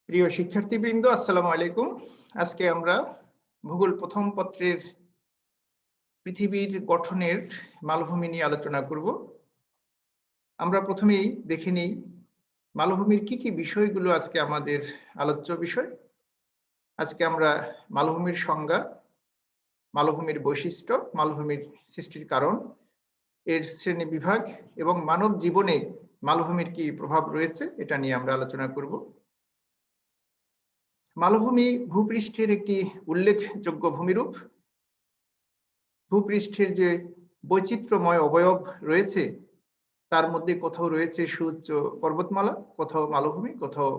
প্রিয় শিক্ষার্থীবৃন্দ, আসসালামু আলাইকুম। আজকে আমরা ভূগোল প্রথম পত্রের পৃথিবীর গঠনের মালভূমি নিয়ে আলোচনা করব। আমরা প্রথমেই দেখে নিই মালভূমির কি বিষয়গুলো আজকে আমাদের আলোচ্য বিষয়। আজকে আমরা মালভূমির সংজ্ঞা, মালভূমির বৈশিষ্ট্য, মালভূমির সৃষ্টির কারণ, এর শ্রেণী বিভাগ এবং মানব জীবনে মালভূমির কি প্রভাব রয়েছে এটা নিয়ে আমরা আলোচনা করব। মালভূমি ভূপৃষ্ঠের একটি উল্লেখযোগ্য ভূমিরূপ। ভূপৃষ্ঠের যে বৈচিত্র্যময় অবয়ব রয়েছে তার মধ্যে কোথাও রয়েছে সুউচ্চ পর্বতমালা, কোথাও মালভূমি, কোথাও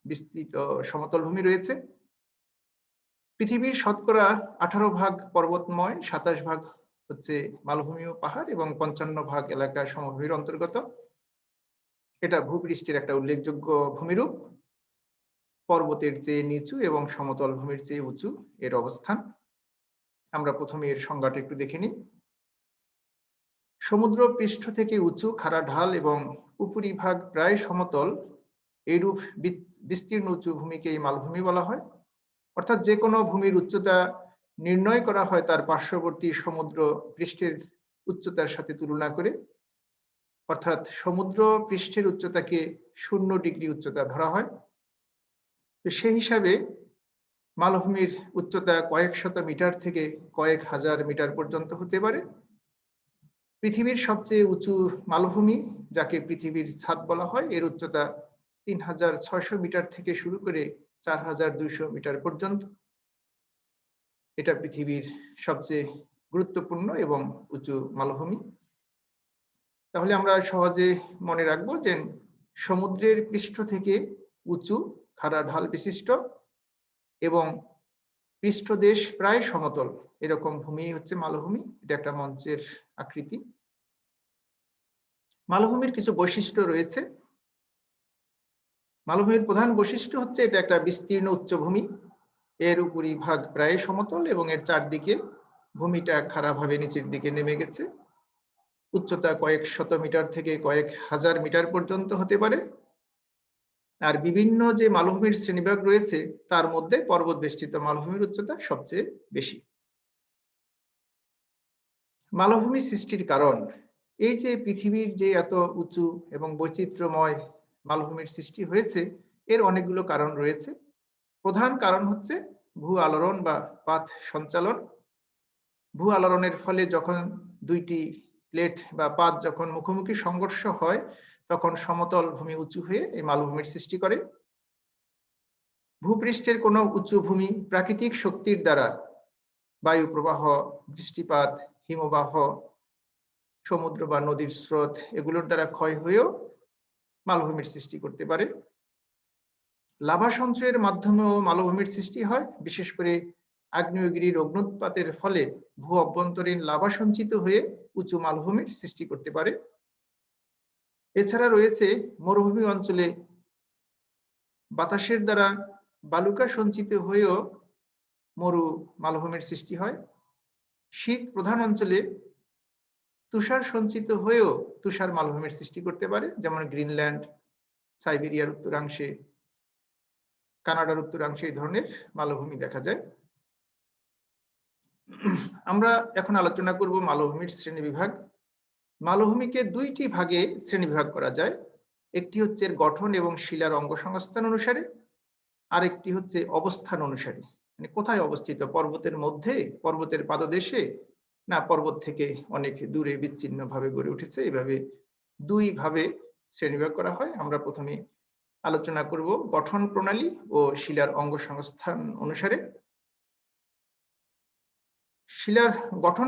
বিস্তৃত সমতল ভূমি রয়েছে। পৃথিবীর শতকরা 18 ভাগ পর্বতময়, 27 ভাগ হচ্ছে মালভূমি ও পাহাড় এবং 55 ভাগ এলাকা সমভূমির অন্তর্গত। এটা ভূপৃষ্ঠের একটা উল্লেখযোগ্য ভূমিরূপ। পর্বতের চেয়ে নিচু এবং সমতল ভূমির চেয়ে উঁচু এর অবস্থান। আমরা প্রথমে এর সংজ্ঞাটা একটু দেখে নিই। সমুদ্র পৃষ্ঠ থেকে উঁচু খাড়া ঢাল এবং উপরিভাগ প্রায় সমতল এইরূপ বিস্তীর্ণ উঁচু ভূমিকে মালভূমি বলা হয়। অর্থাৎ যে কোনো ভূমির উচ্চতা নির্ণয় করা হয় তার পার্শ্ববর্তী সমুদ্র পৃষ্ঠের উচ্চতার সাথে তুলনা করে। অর্থাৎ সমুদ্র পৃষ্ঠের উচ্চতাকে 0 ডিগ্রি উচ্চতা ধরা হয়। তো সেই হিসাবে মালভূমির উচ্চতা কয়েক শত মিটার থেকে কয়েক হাজার মিটার পর্যন্ত হতে পারে। পৃথিবীর সবচেয়ে উঁচু মালভূমি, যাকে পৃথিবীর ছাদ বলা হয়, এর উচ্চতা 3600 মিটার থেকে শুরু করে 4200 মিটার পর্যন্ত। এটা পৃথিবীর সবচেয়ে গুরুত্বপূর্ণ এবং উঁচু মালভূমি। তাহলে আমরা সহজে মনে রাখবো যে সমুদ্রের পৃষ্ঠ থেকে উঁচু খাড়া ঢাল বিশিষ্ট এবং পৃষ্ঠদেশ প্রায় সমতল এরকম ভূমি হচ্ছে মালভূমি। এটা একটা মঞ্চের আকৃতি। মালভূমির কিছু বৈশিষ্ট্য রয়েছে। মালভূমির প্রধান বৈশিষ্ট্য হচ্ছে এটা একটা বিস্তীর্ণ উচ্চভূমি। এর উপরিভাগ প্রায় সমতল এবং এর চারদিকে ভূমিটা খাড়াভাবে নিচের দিকে নেমে গেছে। উচ্চতা কয়েক শত মিটার থেকে কয়েক হাজার মিটার পর্যন্ত হতে পারে। আর বিভিন্ন যে মালভূমির শ্রেণীবিভাগ রয়েছে তার মধ্যে পর্বত বেষ্টিত মালভূমির উচ্চতা সবচেয়ে বেশি। মালভূমি সৃষ্টির কারণ, এই যে পৃথিবীর যে এত উঁচু এবং বৈচিত্র্যময় মালভূমির সৃষ্টি হয়েছে, এর অনেকগুলো কারণ রয়েছে। প্রধান কারণ হচ্ছে ভূ আলোড়ন বা পাত সঞ্চালন। ভূ আলোড়নের ফলে যখন দুইটি প্লেট বা পাত যখন মুখোমুখি সংঘর্ষ হয় তখন সমতল ভূমি উঁচু হয়ে এই মালভূমির সৃষ্টি করে। ভূপৃষ্ঠের কোনো উঁচু ভূমি প্রাকৃতিক শক্তির দ্বারা, বায়ু প্রবাহ, বৃষ্টিপাত, হিমবাহ, সমুদ্র বা নদীর স্রোত এগুলোর দ্বারা ক্ষয় হয়েও মালভূমির সৃষ্টি করতে পারে। লাভা সঞ্চয়ের মাধ্যমেও মালভূমির সৃষ্টি হয়। বিশেষ করে আগ্নেয়গিরির অগ্ন্যুৎপাতের ফলে ভূ অভ্যন্তরীণ লাভা সঞ্চিত হয়ে উঁচু মালভূমির সৃষ্টি করতে পারে। এছাড়া রয়েছে মরুভূমি অঞ্চলে বাতাসের দ্বারা বালুকা সঞ্চিত হয়েও মরু মালভূমির সৃষ্টি হয়। শীত প্রধান অঞ্চলে তুষার সঞ্চিত হয়েও তুষার মালভূমির সৃষ্টি করতে পারে, যেমন গ্রিনল্যান্ড, সাইবেরিয়ার উত্তরাংশে, কানাডার উত্তরাংশে এই ধরনের মালভূমি দেখা যায়। আমরা এখন আলোচনা করব মালভূমির শ্রেণীবিভাগ। মালভূমিকে দুইটি ভাগে শ্রেণীবিভাগ করা যায়। একটি হচ্ছে গঠন এবং শিলার অঙ্গসংস্থান অনুসারে, আর একটি হচ্ছে অবস্থান অনুসারে, মানে কোথায় অবস্থিত, পর্বতের মধ্যে, পর্বতের পাদদেশে, না পর্বত থেকে অনেক দূরে বিচ্ছিন্নভাবে গড়ে উঠেছে। এভাবে দুই ভাবে শ্রেণীবিভাগ করা হয়। আমরা প্রথমে আলোচনা করব গঠন প্রণালী ও শিলার অঙ্গসংস্থান অনুসারে। শিলার গঠন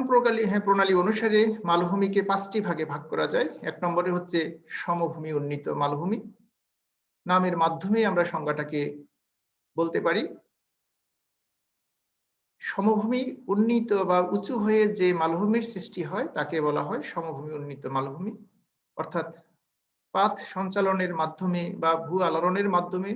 প্রণালী অনুসারে মালভূমিকে 5টি ভাগে ভাগ করা যায়। 1 নম্বরে হচ্ছে সমভূমি উন্নীত মালভূমি। নামের মাধ্যমে আমরা সংজ্ঞাটাকে বলতে পারি। সমভূমি উন্নীত বা উঁচু হয়ে যে মালভূমির সৃষ্টি হয় তাকে বলা হয় সমভূমি উন্নীত মালভূমি। অর্থাৎ পাত সঞ্চালনের মাধ্যমে বা ভূ আলোড়নের মাধ্যমে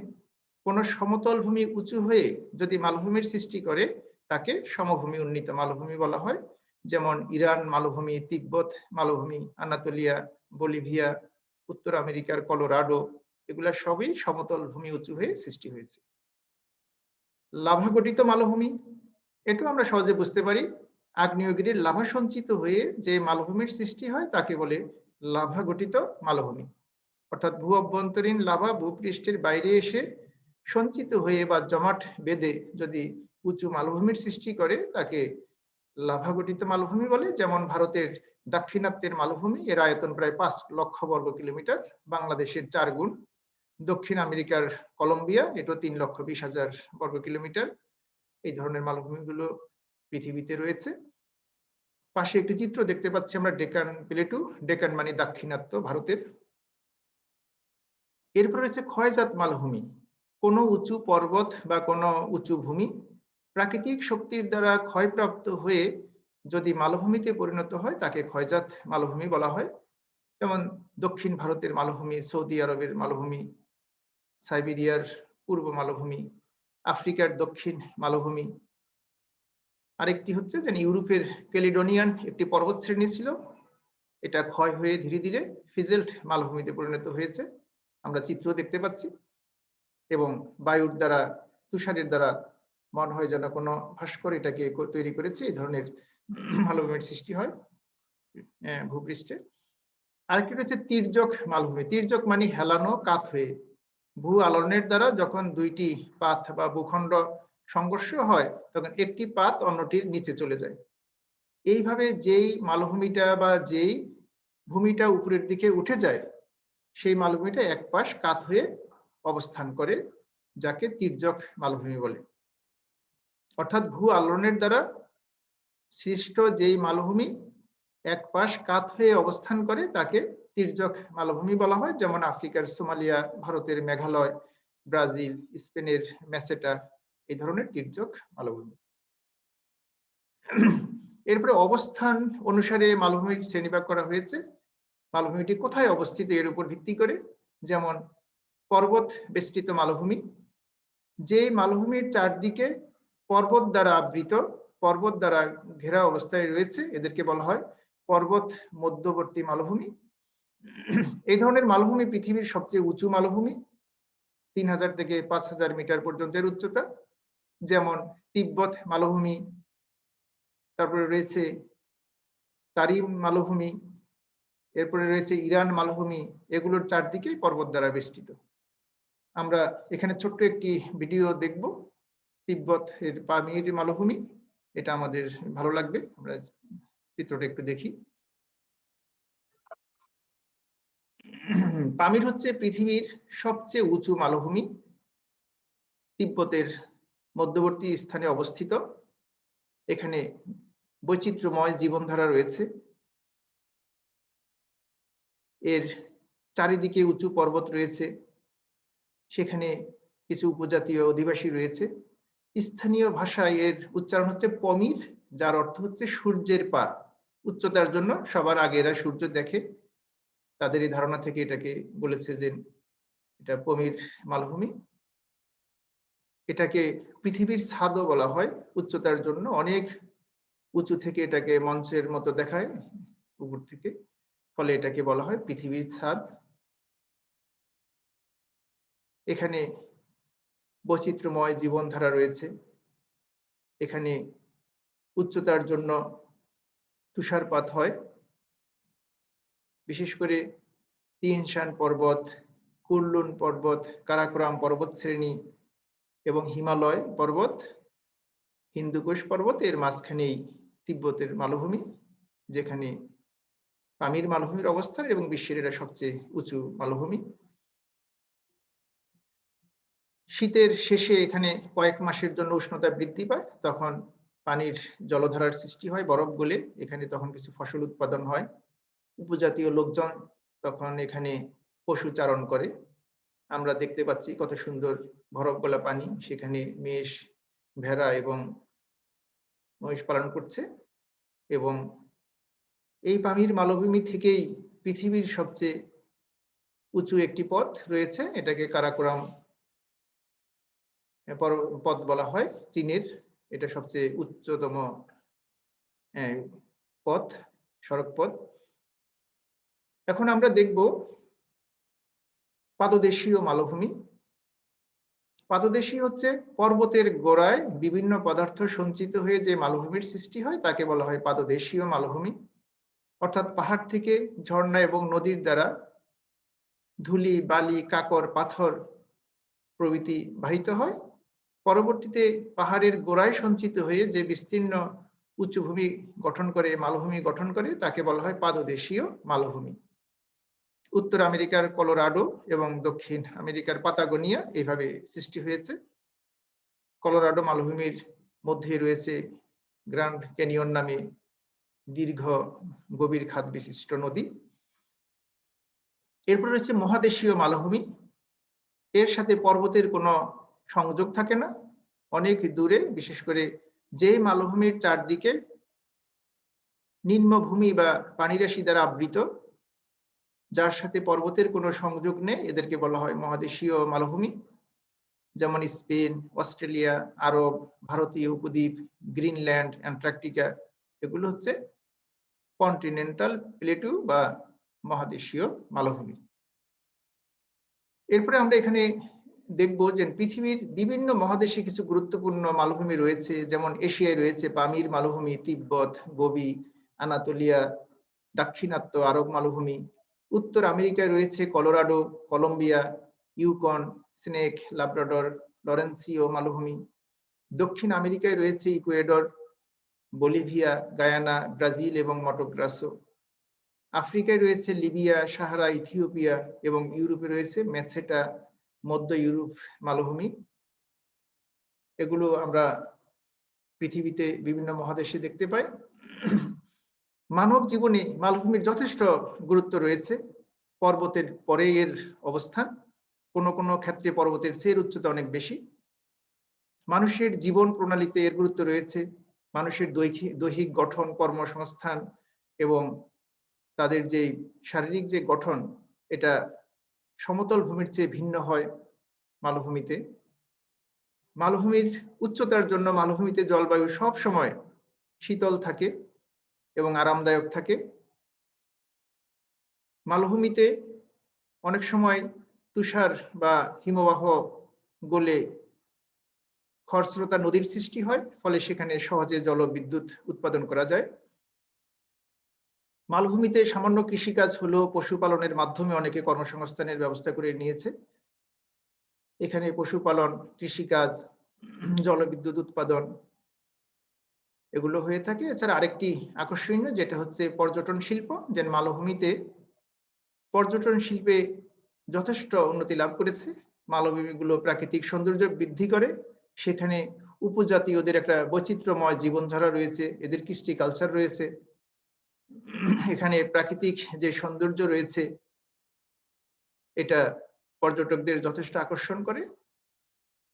কোনো সমতল ভূমি উঁচু হয়ে যদি মালভূমির সৃষ্টি করে তাকে সমভূমি উন্নীত মালভূমি বলা হয়। যেমন ইরান মালভূমি, তিব্বত মালভূমি, আনাতোলিয়া, বলিভিয়া, উত্তর আমেরিকার কলোরাডো, এগুলা সবই সমতল ভূমি উঁচু হয়ে সৃষ্টি হয়েছে। লাভা গঠিত মালভূমি, এটাও আমরা সহজে বুঝতে পারি। আগ্নেয়গিরির লাভা সঞ্চিত হয়ে যে মালভূমির সৃষ্টি হয় তাকে বলে লাভা গঠিত মালভূমি। অর্থাৎ ভূ অভ্যন্তরীণ লাভা ভূপৃষ্ঠের বাইরে এসে সঞ্চিত হয়ে বা জমাট বেঁধে যদি উঁচু মালভূমির সৃষ্টি করে তাকে লাভা গঠিত মালভূমি বলে। যেমন ভারতের দাক্ষিণাত্যের মালভূমি, এর আয়তন প্রায় 5 লক্ষ বর্গ কিলোমিটার, বাংলাদেশের 4 গুণ। দক্ষিণ আমেরিকার কলম্বিয়া, এটা 3,20,000 বর্গ কিলোমিটার। এই ধরনের মালভূমিগুলো পৃথিবীতে রয়েছে। পাশে একটি চিত্র দেখতে পাচ্ছি আমরা ডেকান প্লেটু, ডেকান মানে দাক্ষিণাত্য ভারতের। এরপর রয়েছে ক্ষয়জাত মালভূমি। কোনো উঁচু পর্বত বা কোনো উঁচু ভূমি প্রাকৃতিক শক্তির দ্বারা ক্ষয়প্রাপ্ত হয়ে যদি মালভূমিতে পরিণত হয় তাকে ক্ষয়জাত মালভূমি বলা হয়। যেমন দক্ষিণ ভারতের মালভূমি, সৌদি আরবের মালভূমি, সাইবেরিয়ার পূর্ব মালভূমি, আফ্রিকার দক্ষিণ মালভূমি। আরেকটি হচ্ছে যে ইউরোপের ক্যালিডোনিয়ান একটি পর্বত শ্রেণী ছিল, এটা ক্ষয় হয়ে ধীরে ধীরে ফিজেল্ট মালভূমিতে পরিণত হয়েছে, আমরা চিত্র দেখতে পাচ্ছি। এবং বায়ুর দ্বারা, তুষারের দ্বারা মনে হয় যেন কোনো ভাস্কর এটাকে তৈরি করেছে, এই ধরনের মালভূমির সৃষ্টি হয় ভূপৃষ্ঠে। আরেকটি রয়েছে তির্যক মালভূমি। তির্যক মানে হেলানো, কাত হয়ে। ভূ আলোড়নের দ্বারা যখন দুইটি পাত বা ভূখণ্ড সংঘর্ষ হয় তখন একটি পাত অন্যটির নিচে চলে যায়। এইভাবে যেই মালভূমিটা বা যেই ভূমিটা উপরের দিকে উঠে যায় সেই মালভূমিটা এক পাশ কাত হয়ে অবস্থান করে, যাকে তির্যক মালভূমি বলে। অর্থাৎ ভূ আলোড়নের দ্বারা সৃষ্ট যেই মালভূমি এক পাশ কাত হয়ে অবস্থান করে তাকে তির্যক মালভূমি বলা হয়। যেমন আফ্রিকার সোমালিয়া, ভারতের মেঘালয়, ব্রাজিল, স্পেনের মেসেটা, এই ধরনের তির্যক মালভূমি। এরপরে অবস্থান অনুসারে মালভূমির শ্রেণীভাগ করা হয়েছে। মালভূমিটি কোথায় অবস্থিত এর উপর ভিত্তি করে। যেমন পর্বত বেষ্টিত মালভূমি, যে মালভূমির চারদিকে পর্বত দ্বারা আবৃত, পর্বত দ্বারা ঘেরা অবস্থায় রয়েছে, এদেরকে বলা হয় পর্বত মধ্যবর্তী মালভূমি। এই ধরনের মালভূমি পৃথিবীর সবচেয়ে উঁচু মালভূমি, 3000 থেকে 5000 মিটার পর্যন্তের উচ্চতা। যেমন তিব্বত মালভূমি, তারপরে রয়েছে তারিম মালভূমি, এরপরে রয়েছে ইরান মালভূমি। এগুলোর চারদিকে পর্বত দ্বারা বেষ্টিত। আমরা এখানে ছোট্ট একটি ভিডিও দেখব তিব্বত এর পামির মালভূমি, এটা আমাদের ভালো লাগবে। আমরা চিত্রটা একটু দেখি। পামির হচ্ছে পৃথিবীর সবচেয়ে উঁচু মালভূমি, তিব্বতের মধ্যবর্তী স্থানে অবস্থিত। এখানে বৈচিত্র্যময় জীবনধারা রয়েছে। এর চারিদিকে উঁচু পর্বত রয়েছে, সেখানে কিছু উপজাতীয় অধিবাসী রয়েছে। স্থানীয় ভাষায় এর উচ্চারণ হচ্ছে পমির, যার অর্থ হচ্ছে সূর্যের পা। উচ্চতার জন্য সবার আগে এরা সূর্য দেখে, তাদের এই ধারণা থেকে এটাকে বলেছে যে এটা পমির মালভূমি। এটাকে পৃথিবীর ছাদও বলা হয় উচ্চতার জন্য, অনেক উঁচু থেকে এটাকে মঞ্চের মতো দেখায় উপর থেকে, ফলে এটাকে বলা হয় পৃথিবীর ছাদ। এখানে বৈচিত্র্যময় জীবনধারা রয়েছে। এখানে উচ্চতার জন্য তুষারপাত হয়, বিশেষ করে তিন শান পর্বত, কুরলুন পর্বত, কারাকোরাম পর্বত শ্রেণী এবং হিমালয় পর্বত, হিন্দুকুশ পর্বত, এর মাঝখানেই তিব্বতের মালভূমি, যেখানে পামির মালভূমির অবস্থান এবং বিশ্বের এটা সবচেয়ে উঁচু মালভূমি। শীতের শেষে এখানে কয়েক মাসের জন্য উষ্ণতা বৃদ্ধি পায়, তখন পানির জলধারার সৃষ্টি হয়, বরফ গলে এখানে তখন কিছু ফসল উৎপাদন হয়। উপজাতীয় লোকজন তখন এখানে পশু চারণ করে। আমরা দেখতে পাচ্ছি কত সুন্দর বরফ গলা পানি, সেখানে মেষ, ভেড়া এবং মহিষ পালন করছে। এবং এই পামির মালভূমি থেকেই পৃথিবীর সবচেয়ে উঁচু একটি পথ রয়েছে, এটাকে কারাকোরাম পথ বলা হয় চীনের। এটা সবচেয়ে উচ্চতম পথ, সড়ক পথ। এখন আমরা দেখব পাদদেশীয় মালভূমি। পাদদেশী হচ্ছে পর্বতের গোড়ায় বিভিন্ন পদার্থ সঞ্চিত হয়ে যে মালভূমির সৃষ্টি হয় তাকে বলা হয় পাদদেশীয় মালভূমি। অর্থাৎ পাহাড় থেকে ঝর্ণা এবং নদীর দ্বারা ধুলি, বালি, কাকর, পাথর প্রভৃতি বাহিত হয়। পরবর্তীতে পাহাড়ের গোড়ায় সঞ্চিত হয়ে যে বিস্তীর্ণ উচ্চভূমি গঠন করে, মালভূমি গঠন করে তাকে বলা হয় পাদদেশীয় মালভূমি। উত্তর আমেরিকার কলোরাডো এবং দক্ষিণ আমেরিকার পাতাগোনিয়া এইভাবে সৃষ্টি হয়েছে। কলোরাডো মালভূমির মধ্যে রয়েছে গ্র্যান্ড ক্যানিয়ন নামে দীর্ঘ গভীর খাদ বিশিষ্ট নদী। এরপর রয়েছে মহাদেশীয় মালভূমি। এর সাথে পর্বতের কোনো সংযোগ থাকে না, অনেক দূরে, বিশেষ করে যে মালভূমির চারদিকে নিম্নভূমি বা পানিরাশি দ্বারা আবৃত, যার সাথে পর্বতের কোনো সংযোগ নেই, এদেরকে বলা হয় মহাদেশীয় মালভূমি। যেমন স্পেন, অস্ট্রেলিয়া, আরব, ভারতীয় উপদ্বীপ, গ্রিনল্যান্ড, অ্যান্টার্কটিকা, এগুলো হচ্ছে কন্টিনেন্টাল প্লেটু বা মহাদেশীয় মালভূমি। এরপরে আমরা এখানে দেখব যে পৃথিবীর বিভিন্ন মহাদেশে কিছু গুরুত্বপূর্ণ মালভূমি রয়েছে। যেমন এশিয়ায় রয়েছে পামির মালভূমি, তিব্বত, গোবি, আনাতোলিয়া, দাক্ষিণাত্য আরব মালভূমি। উত্তর আমেরিকায় রয়েছে Colorado, Columbia, Yukon, Snake, Labrador, Laurentian মালভূমি। দক্ষিণ আমেরিকায় রয়েছে ইকুয়েডর, বলিভিয়া, গায়ানা, ব্রাজিল এবং মটোগ্রাসো। আফ্রিকায় রয়েছে লিবিয়া, সাহারা, ইথিওপিয়া এবং ইউরোপে রয়েছে মেসেটা, মধ্য ইউরোপ মালভূমি। এগুলো আমরা পৃথিবীতে বিভিন্ন মহাদেশে দেখতে পাই। মানব জীবনে মালভূমির যথেষ্ট গুরুত্ব রয়েছে। পর্বতের পরে এর অবস্থান, কোনো কোনো ক্ষেত্রে পর্বতের চেয়ে উচ্চতা অনেক বেশি। মানুষের জীবন প্রণালীতে এর গুরুত্ব রয়েছে। মানুষের দৈহিক গঠন, কর্মসংস্থান এবং তাদের যে শারীরিক যে গঠন, এটা সমতল ভূমির চেয়ে ভিন্ন হয় মালভূমিতে। মালভূমির উচ্চতার জন্য মালভূমিতে জলবায়ু সব সময় শীতল থাকে এবং আরামদায়ক থাকে। মালভূমিতে অনেক সময় তুষার বা হিমবাহ গলে খরস্রোতা নদীর সৃষ্টি হয়, ফলে সেখানে সহজে জলবিদ্যুৎ উৎপাদন করা যায়। মালভূমিতে সামান্য কৃষিকাজ হলেও পশুপালনের মাধ্যমে অনেকে কর্মসংস্থানের ব্যবস্থা করে নিয়েছে। এখানে পশুপালন, কৃষিকাজ, জলবিদ্যুৎ উৎপাদন এগুলো হয়ে থাকে। এছাড়া আরেকটি আকর্ষণীয় যেটা হচ্ছে পর্যটন শিল্প। যে মালভূমিতে পর্যটন শিল্পে যথেষ্ট উন্নতি লাভ করেছে। মালভূমিগুলো প্রাকৃতিক সৌন্দর্য বৃদ্ধি করে, সেখানে উপজাতীয়দের একটা বৈচিত্র্যময় জীবনধারা রয়েছে, এদের কৃষ্টি কালচার রয়েছে। এখানে প্রাকৃতিক যে সৌন্দর্য রয়েছে এটা পর্যটকদের যথেষ্ট আকর্ষণ করে।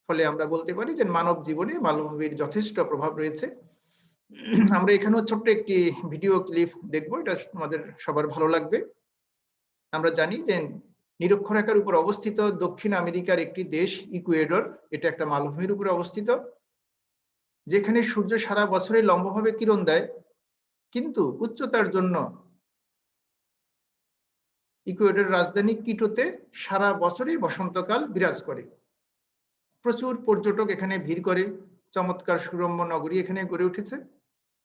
ফলে আমরা বলতে পারি যে মানব জীবনে মালভূমির যথেষ্ট প্রভাব রয়েছে। আমরা এখানেও ছোট্ট একটি ভিডিও ক্লিপ দেখবো, এটা আমাদের সবার ভালো লাগবে। আমরা জানি যে নিরক্ষরেখার উপর অবস্থিত দক্ষিণ আমেরিকার একটি দেশ ইকুয়েডর, এটা একটা মালভূমির উপরে অবস্থিত, যেখানে সূর্য সারা বছরে লম্বভাবে কিরণ দেয়, কিন্তু উচ্চতার জন্য ইকুয়েডরের রাজধানী কিটোতে সারা বছরই বসন্তকাল বিরাজ করে। প্রচুর পর্যটক এখানে ভিড় করে, চমৎকার সুরম্য নগরী এখানে গড়ে উঠেছে।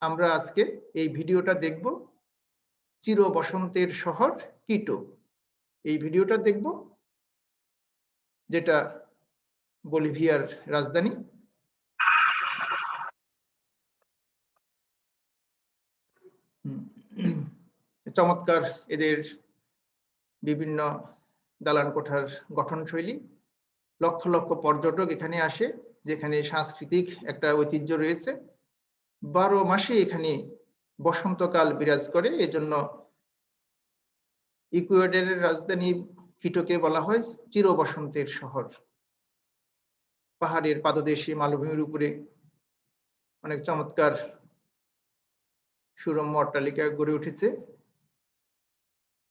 আমরা আজকে এই ভিডিওটা দেখব, চির বসন্তের শহর কিটো। এই ভিডিওটা দেখব, যেটা বলিভিয়ার রাজধানী। চমৎকার এদের বিভিন্ন দালান কোঠার গঠনশৈলী। লক্ষ লক্ষ পর্যটক এখানে আসে, যেখানে সাংস্কৃতিক একটা ঐতিহ্য রয়েছে। 12 মাসে এখানে বসন্তকাল বিরাজ করে। এজন্য ইকুয়েডরের রাজধানী কিটোকে বলা হয় চির বসন্তের শহর। পাহাড়ের পাদদেশে মালভূমির উপরে অনেক চমৎকার সুরম্য অট্টালিকা গড়ে উঠেছে,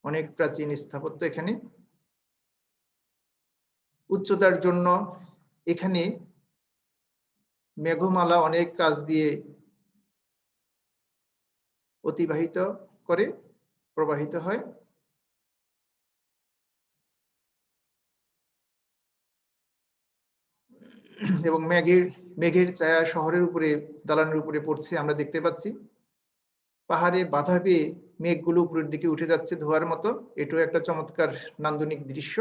অনেক প্রাচীন স্থাপত্য এখানে। উচ্চতার জন্য এখানে মেঘমালা অনেক কাছ দিয়ে অতিবাহিত করে, প্রবাহিত হয়। এবং মেঘের ছায়া শহরের উপরে, দালানের উপরে পড়ছে আমরা দেখতে পাচ্ছি। পাহাড়ে বাধা পেয়ে মেঘগুলো উপরের দিকে উঠে যাচ্ছে ধোঁয়ার মতো। এটাও একটা চমৎকার নান্দনিক দৃশ্য।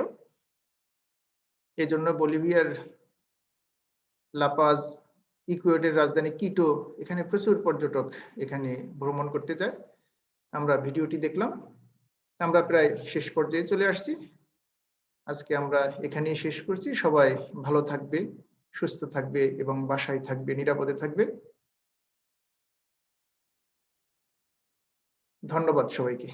এজন্য বলিভিয়ার লাপাজ, ইকুয়েডরের রাজধানী কিটো, এখানে প্রচুর পর্যটক এখানে ভ্রমণ করতে যায়। আমরা ভিডিওটি দেখলাম। আমরা প্রায় শেষ পর্যায়ে চলে আসছি। আজকে আমরা এখানেই শেষ করছি। সবাই ভালো থাকবে, সুস্থ থাকবে এবং বাসায় থাকবে, নিরাপদে থাকবে। ধন্যবাদ সবাইকে।